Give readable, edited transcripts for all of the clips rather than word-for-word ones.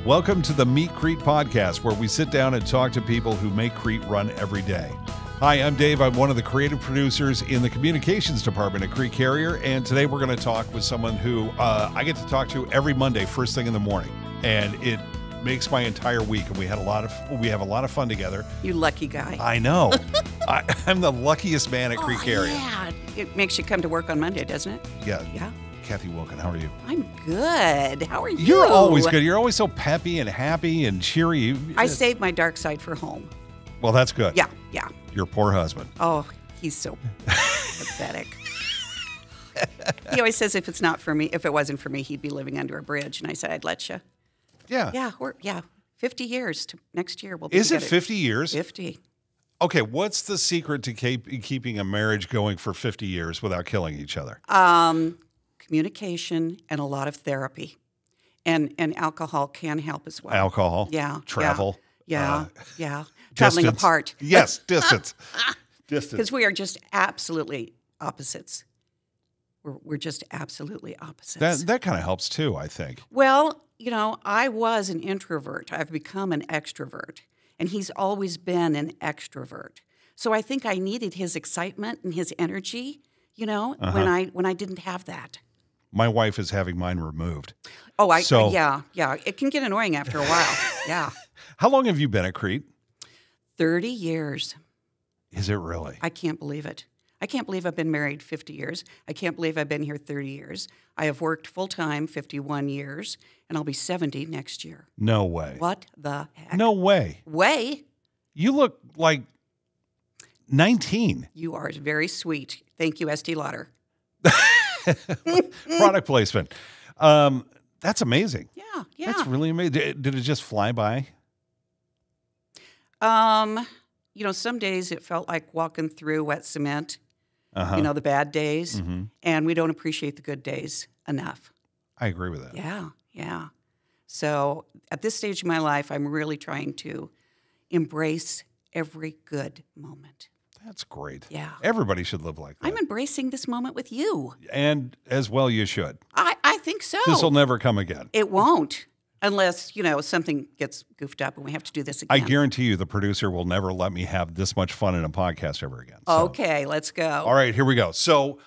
Welcome to the Meet Crete podcast, where we sit down and talk to people who make Crete run every day. Hi, I'm Dave. I'm one of the creative producers in the communications department at Crete Carrier, and today we're going to talk with someone who I get to talk to every Monday, first thing in the morning, and it makes my entire week. And we have a lot of fun together. You lucky guy. I know. I'm the luckiest man at Crete Carrier. Yeah, it makes you come to work on Monday, doesn't it? Yeah. Yeah. Cathy Wilken, how are you? I'm good. How are you? You're always good. You're always so peppy and happy and cheery. I saved my dark side for home. Well, that's good. Yeah. Your poor husband. Oh, he's so pathetic. He always says if it wasn't for me, he'd be living under a bridge. And I said, I'd let you. Yeah. Yeah, 50 years next year. We'll be Is it together. 50 years? 50. Okay, what's the secret to keeping a marriage going for 50 years without killing each other? Communication and a lot of therapy. And alcohol can help as well. Alcohol? Yeah. Travel? Yeah. Traveling Distance. apart. Yes, distance. Because we are just absolutely opposites. We're just absolutely opposites. That kind of helps too, I think. Well, I was an introvert. I've become an extrovert. And he's always been an extrovert. So I think I needed his excitement and his energy, when I didn't have that. My wife is having mine removed. Oh, yeah. It can get annoying after a while. Yeah. How long have you been at Crete? 30 years. Is it really? I can't believe it. I can't believe I've been married 50 years. I can't believe I've been here 30 years. I have worked full-time 51 years, and I'll be 70 next year. No way. What the heck? No way. Way? You look like 19. You are very sweet. Thank you, Estee Lauder. Product placement. That's amazing. Yeah. That's really amazing. Did it just fly by? Some days it felt like walking through wet cement, the bad days, Mm-hmm. and we don't appreciate the good days enough. I agree with that. Yeah. So at this stage of my life, I'm really trying to embrace every good moment. That's great. Yeah. Everybody should live like that. I'm embracing this moment with you. And as well you should. I think so. This will never come again. It won't. Unless, something gets goofed up and we have to do this again. I guarantee you the producer will never let me have this much fun in a podcast ever again. So. Okay, let's go. All right, here we go. So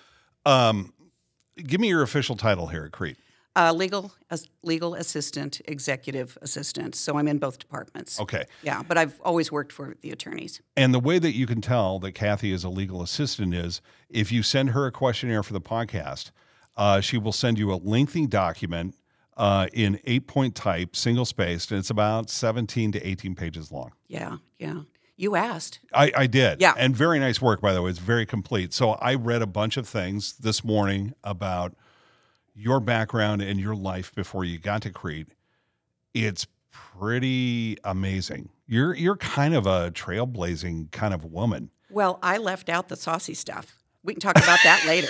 give me your official title here at Crete. Legal assistant, executive assistant. So I'm in both departments. Okay. Yeah, but I've always worked for the attorneys. And the way that you can tell that Cathy is a legal assistant is if you send her a questionnaire for the podcast, she will send you a lengthy document in 8-point type, single-spaced, and it's about 17 to 18 pages long. Yeah. You asked. I did. Yeah. And very nice work, by the way. It's very complete. So I read a bunch of things this morning about your background and your life before you got to Crete. It's pretty amazing. You're kind of a trailblazing kind of woman. Well, I left out the saucy stuff. We can talk about that later.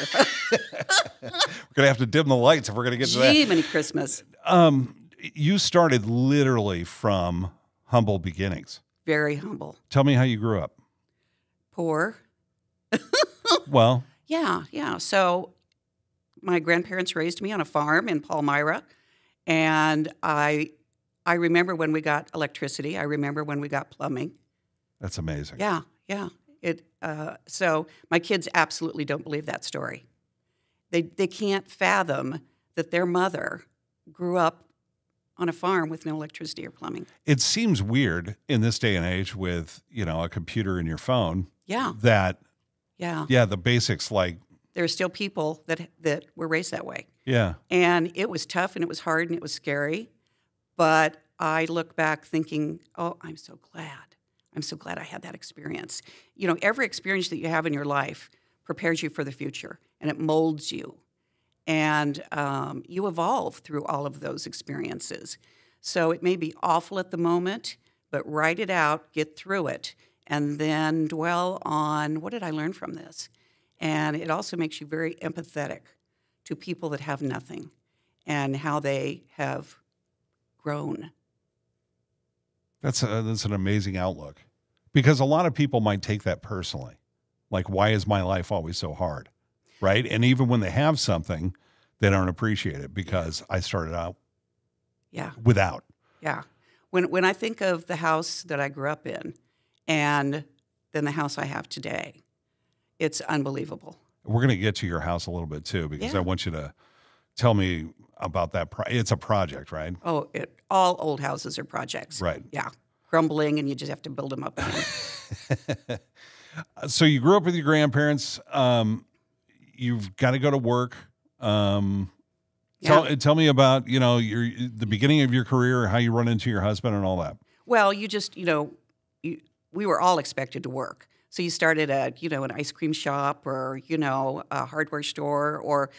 We're going to have to dim the lights if we're going to get to that. Jiminy Christmas. You started literally from humble beginnings. Very humble. Tell me how you grew up. Poor. Well. Yeah. So my grandparents raised me on a farm in Palmyra, and I remember when we got electricity. I remember when we got plumbing. That's amazing. Yeah. So my kids absolutely don't believe that story. They can't fathom that their mother grew up on a farm with no electricity or plumbing. It seems weird in this day and age with, a computer in your phone. Yeah. The basics like. There are still people that were raised that way. Yeah. And it was tough and it was hard and it was scary. But I look back thinking, oh, I'm so glad. I'm so glad I had that experience. Every experience that you have in your life prepares you for the future, and it molds you. And you evolve through all of those experiences. So it may be awful at the moment, but write it out, get through it, and then dwell on, what did I learn from this? And it also makes you very empathetic to people that have nothing and how they have grown. That's an amazing outlook, because a lot of people might take that personally. Like, why is my life always so hard? Right? And even when they have something, they don't appreciate it because I started out without. Yeah. When I think of the house that I grew up in and then the house I have today, it's unbelievable. We're going to get to your house a little bit too, because I want you to tell me about that. It's a project, right? Oh, all old houses are projects. Right. Yeah. Crumbling, and you just have to build them up again. So you grew up with your grandparents. You've got to go to work. Tell me about, the beginning of your career, how you run into your husband and all that. Well, you just, we were all expected to work. So you started at, an ice cream shop or, a hardware store or,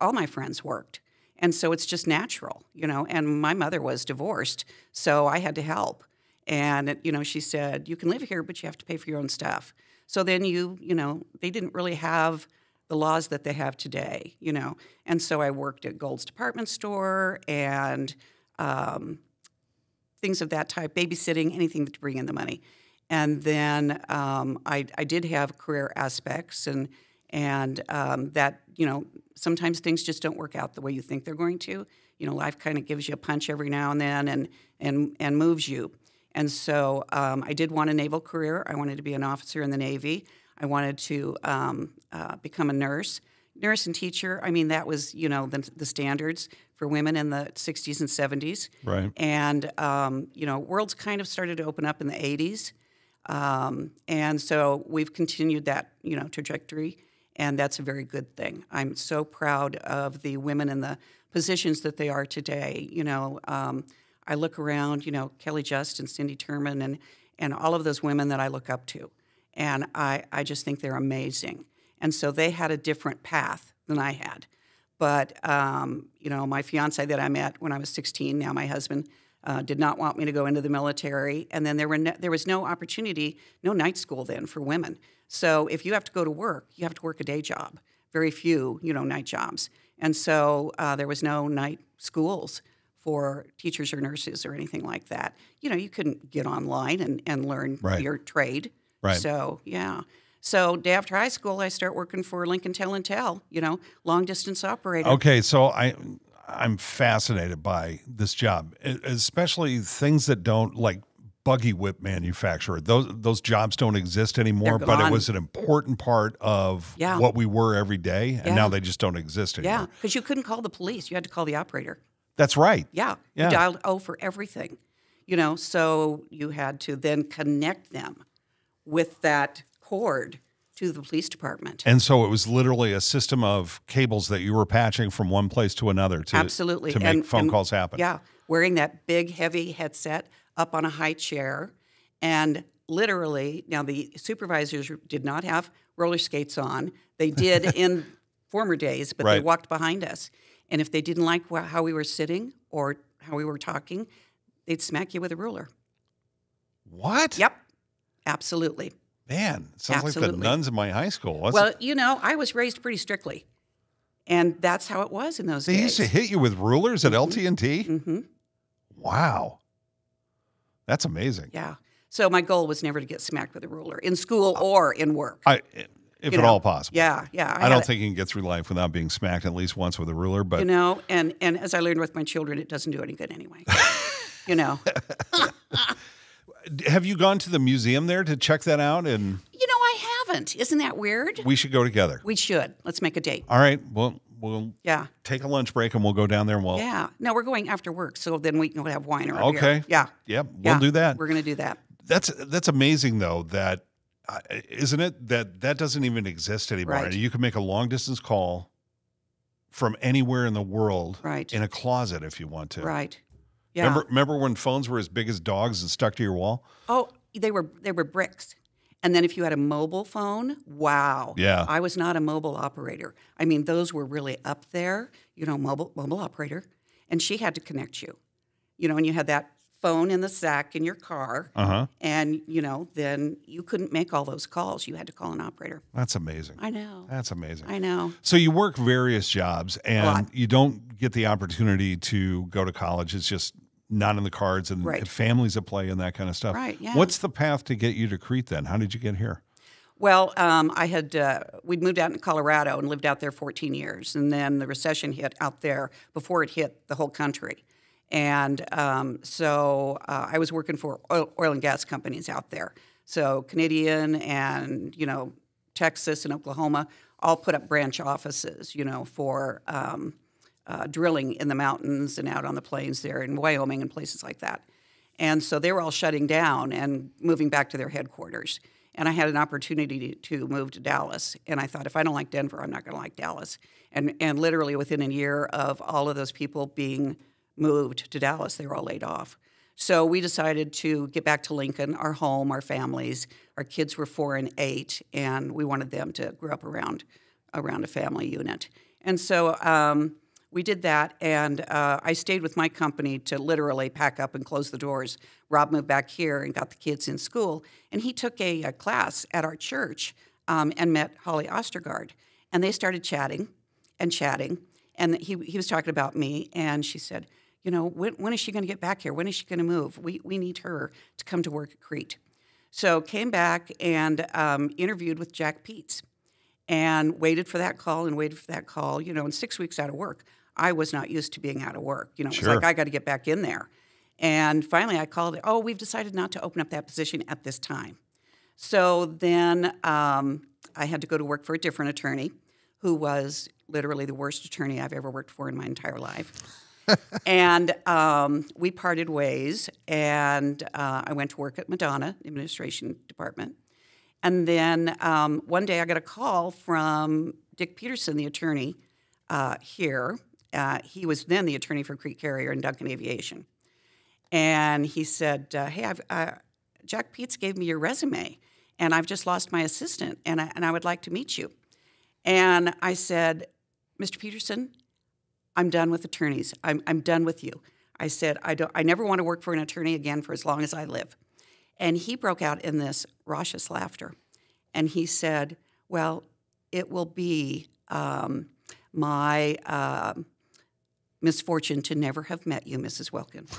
all my friends worked. And so it's just natural, and my mother was divorced, so I had to help. And, she said, you can live here, but you have to pay for your own stuff. So then they didn't really have the laws that they have today, And so I worked at Gold's department store and things of that type, babysitting, anything to bring in the money. And then I did have career aspects and that, sometimes things just don't work out the way you think they're going to. Life kind of gives you a punch every now and then and moves you. And so I did want a naval career. I wanted to be an officer in the Navy. I wanted to become a nurse and teacher. That was, the standards for women in the 60s and 70s. Right. And, worlds kind of started to open up in the 80s. And so we've continued that, trajectory, and that's a very good thing. I'm so proud of the women in the positions that they are today. I look around, Kelly Just and Cindy Turman and all of those women that I look up to, and I just think they're amazing. And so they had a different path than I had. But, my fiance that I met when I was 16, now my husband, did not want me to go into the military. And then there was no opportunity, no night school then for women. So if you have to go to work, you have to work a day job. Very few, night jobs. And so there was no night schools for teachers or nurses or anything like that. You couldn't get online and learn your trade. Right. So, yeah. So day after high school, I start working for Lincoln Tel and Tel, long distance operator. Okay, so I'm fascinated by this job, especially things that don't, like buggy whip manufacturer. Those jobs don't exist anymore, but it was an important part of what we were every day, and now they just don't exist anymore. Yeah, because you couldn't call the police. You had to call the operator. That's right. Yeah. You dialed O for everything, so you had to then connect them with that cord to the police department. And so it was literally a system of cables that you were patching from one place to another to make phone calls happen. Yeah, wearing that big, heavy headset up on a high chair. And literally, now the supervisors did not have roller skates on. They did in former days, but they walked behind us. And if they didn't like how we were sitting or how we were talking, they'd smack you with a ruler. What? Yep, absolutely. Man, sounds like the nuns in my high school. Well, I was raised pretty strictly, and that's how it was in those days. They used to hit you with rulers at LT&T? Mm-hmm. Wow. That's amazing. Yeah. So my goal was never to get smacked with a ruler in school or in work. If at all possible. Yeah. I don't think you can get through life without being smacked at least once with a ruler. But and as I learned with my children, it doesn't do any good anyway. Have you gone to the museum there to check that out? And I haven't. Isn't that weird? We should go together. We should. Let's make a date. All right. Well, we'll take a lunch break and we'll go down there and No, we're going after work, so then we can have wine or a beer. Yeah. Yeah, we'll do that. We're going to do that. That's amazing though, that isn't it, that doesn't even exist anymore. Right. You can make a long distance call from anywhere in the world in a closet if you want to. Right. Yeah. Remember when phones were as big as dogs and stuck to your wall? Oh, they were bricks. And then if you had a mobile phone, wow. Yeah. I was not a mobile operator. Those were really up there, mobile operator. And she had to connect you. And you had that phone in the sack in your car. Uh-huh. And, then you couldn't make all those calls. You had to call an operator. That's amazing. I know. That's amazing. I know. So you work various jobs and you don't get the opportunity to go to college. It's just not in the cards, and families at play and that kind of stuff. Right, yeah. What's the path to get you to Crete then? How did you get here? Well, we'd moved out in Colorado and lived out there 14 years. And then the recession hit out there before it hit the whole country. And so I was working for oil and gas companies out there. So Canadian and, Texas and Oklahoma all put up branch offices, for drilling in the mountains and out on the plains there in Wyoming and places like that. And so they were all shutting down and moving back to their headquarters. And I had an opportunity to move to Dallas. And I thought, if I don't like Denver, I'm not going to like Dallas. And literally within a year of all of those people being moved to Dallas, they were all laid off. So we decided to get back to Lincoln, our home, our families. Our kids were 4 and 8, and we wanted them to grow up around a family unit. And so we did that, and I stayed with my company to literally pack up and close the doors. Rob moved back here and got the kids in school, and he took a class at our church and met Holly Ostergaard. And they started chatting, and he was talking about me, and she said, when is she going to get back here? When is she going to move? We need her to come to work at Crete. So came back and interviewed with Jack Peets and waited for that call. And 6 weeks out of work, I was not used to being out of work. It was Sure. like I got to get back in there. And finally I called it, we've decided not to open up that position at this time. So then I had to go to work for a different attorney who was literally the worst attorney I've ever worked for in my entire life. And we parted ways, and I went to work at Madonna, the administration department. And then one day I got a call from Dick Peterson, the attorney here. He was then the attorney for Crete Carrier and Duncan Aviation. And he said, hey, Jack Peets gave me your resume, and I've just lost my assistant, and I would like to meet you. And I said, Mr. Peterson, I'm done with attorneys. I'm done with you. I said, I never want to work for an attorney again for as long as I live. And he broke out in this raucous laughter. And he said, well, it will be my misfortune to never have met you, Mrs. Wilken.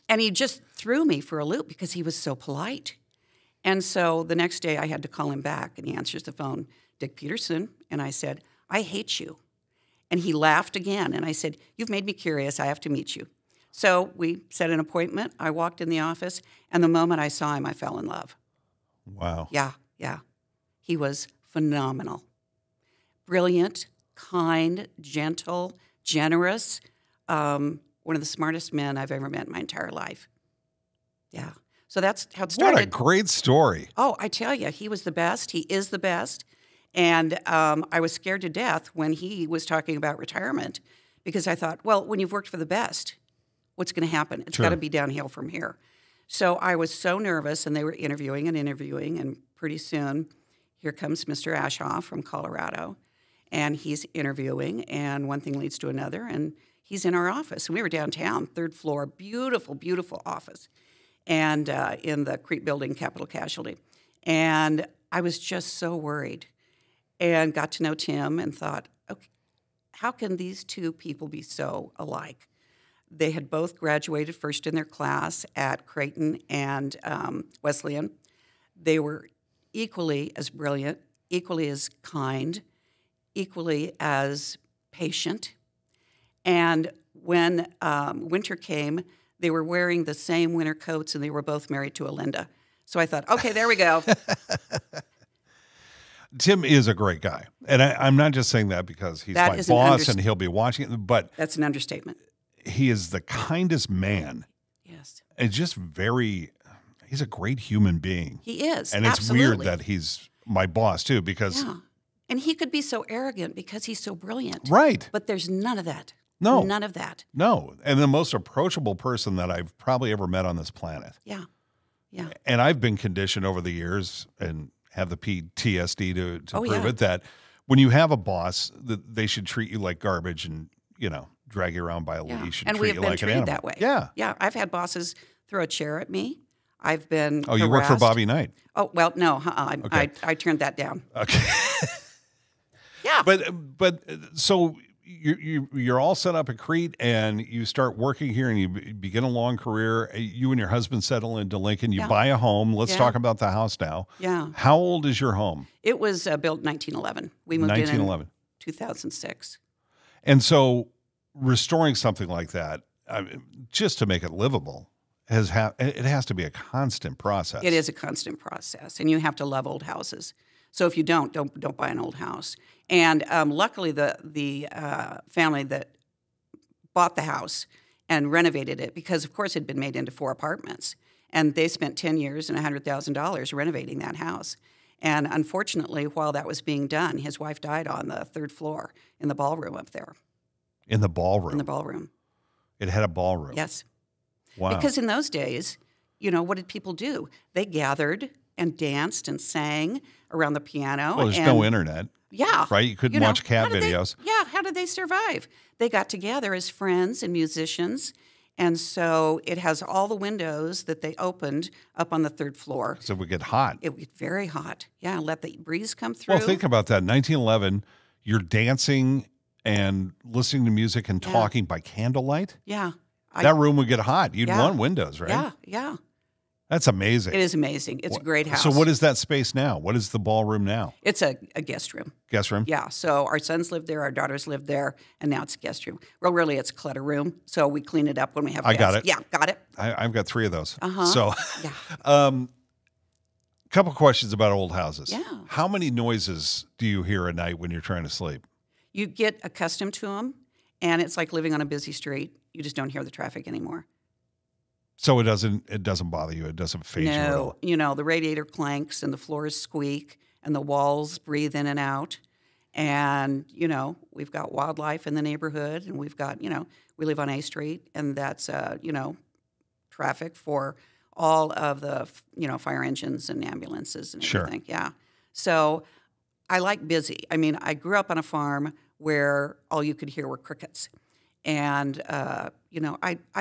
And he just threw me for a loop because he was so polite. And so the next day I had to call him back, and he answers the phone, Dick Peterson. And I said, I hate you. And he laughed again, and I said, you've made me curious. I have to meet you. So we set an appointment. I walked in the office, and the moment I saw him, I fell in love. Wow. Yeah. He was phenomenal. Brilliant, kind, gentle, generous. One of the smartest men I've ever met in my entire life. Yeah. So that's how it started. What a great story. Oh, I tell you, he was the best. He is the best. And I was scared to death when he was talking about retirement because I thought, well, when you've worked for the best, what's going to happen? It's got to be downhill from here. So I was so nervous, and they were interviewing, and pretty soon here comes Mr. Ashoff from Colorado, and he's interviewing, and one thing leads to another, and he's in our office. And we were downtown, 3rd floor, beautiful, beautiful office, and in the Crete building, Capital Casualty. And I was just so worried. And got to know Tim and thought, okay, how can these two people be so alike? They had both graduated first in their class at Creighton and Wesleyan. They were equally as brilliant, equally as kind, equally as patient. And when winter came, they were wearing the same winter coats, and they were both married to a Linda. So I thought, okay, there we go. Tim is a great guy. And I'm not just saying that because he's my boss and he'll be watching it, but that's an understatement. He is the kindest man. Yes. And just he's a great human being. He is. And it's weird that he's my boss too, because. Yeah. And he could be so arrogant because he's so brilliant. Right. But there's none of that. No. None of that. No. And the most approachable person that I've probably ever met on this planet. Yeah. Yeah. And I've been conditioned over the years and have the PTSD to prove it, that when you have a boss, that they should treat you like garbage and, drag you around by a leash and treat you like an animal. That way. Yeah. Yeah. I've had bosses throw a chair at me. I've been Oh, you work for Bobby Knight? Oh, well, no. Okay. I turned that down. Okay. Yeah. But so you're all set up at Crete, and you start working here, and you begin a long career. You and your husband settle into Lincoln. You buy a home. Let's talk about the house now. Yeah. How old is your home? It was built in 1911. We moved in 2006. And so restoring something like that, I mean, just to make it livable, it has to be a constant process. It is a constant process, and you have to love old houses. So if you don't buy an old house. And luckily, the family that bought the house and renovated it, because of course it had been made into 4 apartments, and they spent 10 years and $100,000 renovating that house. And unfortunately, while that was being done, his wife died on the 3rd floor in the ballroom up there. In the ballroom? In the ballroom. It had a ballroom? Yes. Wow. Because in those days, what did people do? They gathered and danced and sang around the piano. Well, there's no internet. Yeah. Right? You couldn't watch cat videos. How did they survive? They got together as friends and musicians. And so it has all the windows that they opened up on the 3rd floor. So it would get hot. It would get very hot. Yeah, let the breeze come through. Well, think about that. 1911, you're dancing and listening to music and talking by candlelight. Yeah. That room would get hot. You'd want windows, right? Yeah, yeah. That's amazing. It is amazing. It's a great house. So what is that space now? What is the ballroom now? It's a guest room. Guest room? Yeah. So our sons lived there, our daughters lived there, and now it's a guest room. Well, really, it's a clutter room. So we clean it up when we have guests. I got it. Yeah, got it. I've got 3 of those. Uh-huh. So, yeah. Couple questions about old houses. Yeah. How many noises do you hear at night when you're trying to sleep? You get accustomed to them, and it's like living on a busy street. You just don't hear the traffic anymore. So it doesn't bother you. It doesn't faze you at all. No, the radiator clanks and the floors squeak and the walls breathe in and out. And, we've got wildlife in the neighborhood, and we've got, we live on A Street, and that's, traffic for all of the, fire engines and ambulances and everything. Sure. Yeah. So I like busy. I mean, I grew up on a farm where all you could hear were crickets. And, I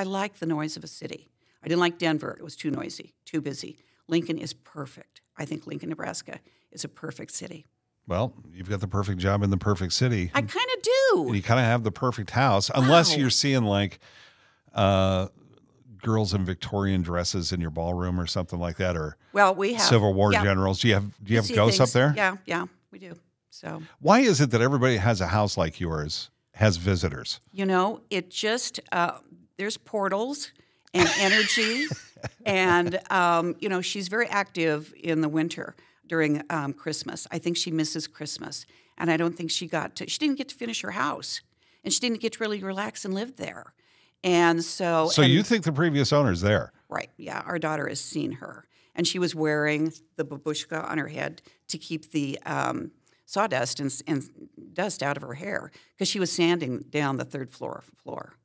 like the noise of a city. I didn't like Denver. It was too noisy, too busy. Lincoln is perfect. I think Lincoln, Nebraska is a perfect city. Well, you've got the perfect job in the perfect city. I kind of do. And you kind of have the perfect house, unless you're seeing like girls in Victorian dresses in your ballroom or something like that, or we have Civil War generals. Do you have ghosts up there? Yeah, we do. So why is it that everybody has a house like yours has visitors? It just there's portals and energy, and she's very active in the winter during Christmas. I think she misses Christmas, and I don't think she didn't get to finish her house, and she didn't get to really relax and live there. And so you think the previous owner's there? Right, yeah. Our daughter has seen her, and she was wearing the babushka on her head to keep the sawdust and dust out of her hair, because she was sanding down the 3rd floor.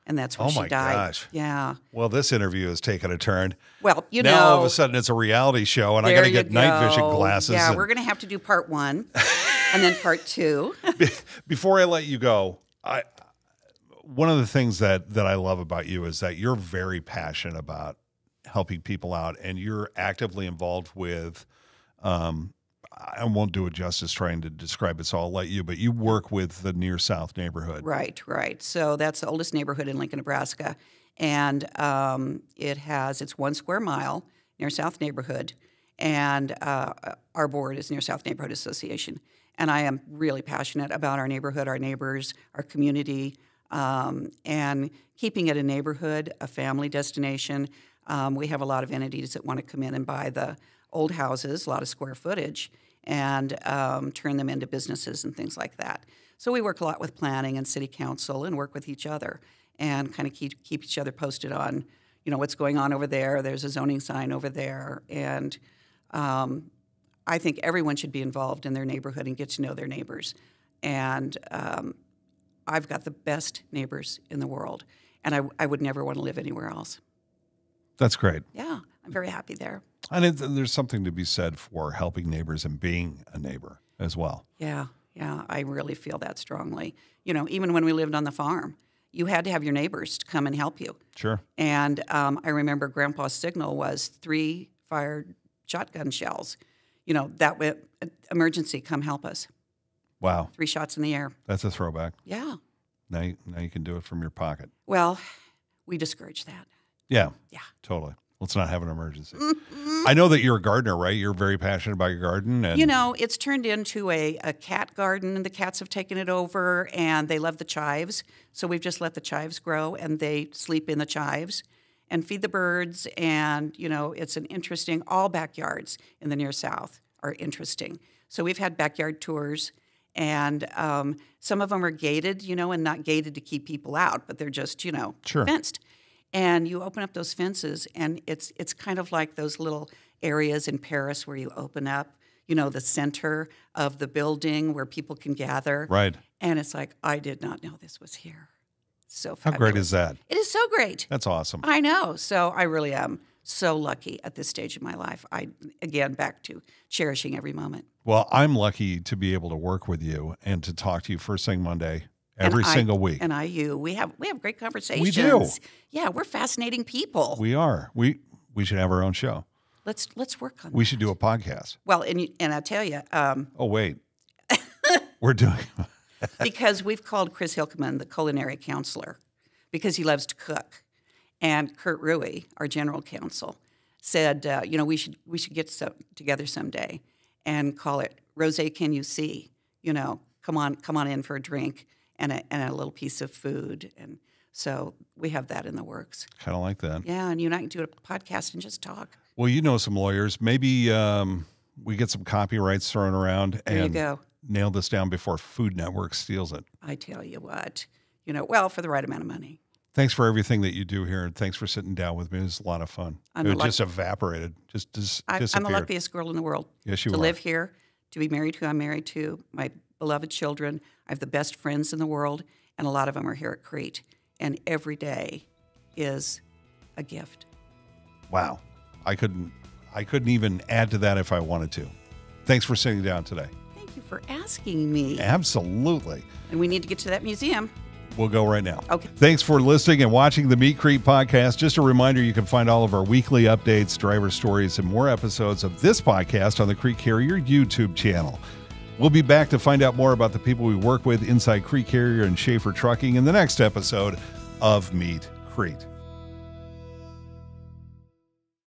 And that's when she died. Oh, my gosh. Yeah. Well, this interview has taken a turn. Well, now all of a sudden it's a reality show, and I got to get night vision glasses. Yeah, we're going to have to do part 1 and then part 2. Before I let you go, one of the things that I love about you is that you're very passionate about helping people out, and you're actively involved with I won't do it justice trying to describe it, so I'll let you, but you work with the Near South neighborhood. Right. So that's the oldest neighborhood in Lincoln, Nebraska. And it's 1 square mile, Near South neighborhood. And our board is Near South Neighborhood Association. And I am really passionate about our neighborhood, our neighbors, our community, and keeping it a neighborhood, a family destination. We have a lot of entities that want to come in and buy the old houses, a lot of square footage, and turn them into businesses and things like that. So we work a lot with planning and city council and work with each other and kind of keep each other posted on, what's going on over there. There's a zoning sign over there. And I think everyone should be involved in their neighborhood and get to know their neighbors. And I've got the best neighbors in the world, and I would never want to live anywhere else. That's great. Yeah, I'm very happy there. And there's something to be said for helping neighbors and being a neighbor as well. Yeah, I really feel that strongly. Even when we lived on the farm, you had to have your neighbors to come and help you. Sure. And I remember Grandpa's signal was 3 fired shotgun shells. That way, emergency, come help us. Wow. 3 shots in the air. That's a throwback. Yeah. Now you can do it from your pocket. Well, we discourage that. Yeah. Yeah. Totally. Let's not have an emergency. I know that you're a gardener, right? You're very passionate about your garden. And You know, it's turned into a cat garden, and the cats have taken it over, and they love the chives. So we've just let the chives grow, and they sleep in the chives and feed the birds. And, you know, it's an interesting, all backyards in the near south are interesting. So we've had backyard tours, and some of them are gated, you know, and not gated to keep people out, but they're just, you know, Sure. fenced. And you open up those fences, and it's kind of like those little areas in Paris where you open up, you know, the center of the building where people can gather. Right. And it's like, I did not know this was here. So How fabulous. great is that? It is so great. That's awesome. I know. So I really am so lucky at this stage of my life. Again, back to cherishing every moment. Well, I'm lucky to be able to work with you and to talk to you first thing Monday every single week. And we have great conversations. We do. Yeah, we're fascinating people. We are. We should have our own show. Let's work on We that. should do a podcast. Well, and I tell you, Oh, wait. We're doing because we've called Chris Hilkeman the culinary counselor because he loves to cook. And Kurt Ruey, our general counsel, said, you know, we should get together someday and call it Rosé Can You See? You know, come on in for a drink and a little piece of food. And so we have that in the works. kind of like that. Yeah, and you and I can do a podcast and just talk. Well, you know some lawyers. Maybe we get some copyrights thrown around There you and go. nail this down before Food Network steals it. I tell you what, you know, well, for the right amount of money. Thanks for everything that you do here, and thanks for sitting down with me. It was a lot of fun. I'm It the luck- just evaporated, just I'm disappeared. the luckiest girl in the world. Yes, you to are. live here, to be married who I'm married to, my beloved children. I have the best friends in the world, and a lot of them are here at Crete. And every day is a gift. Wow. I couldn't even add to that if I wanted to. Thanks for sitting down today. Thank you for asking me. Absolutely. And we need to get to that museum. We'll go right now. Okay. Thanks for listening and watching the Meet Crete podcast. Just a reminder, you can find all of our weekly updates, driver stories, and more episodes of this podcast on the Crete Carrier YouTube channel. We'll be back to find out more about the people we work with inside Crete Carrier and Schaefer Trucking in the next episode of Meet Crete.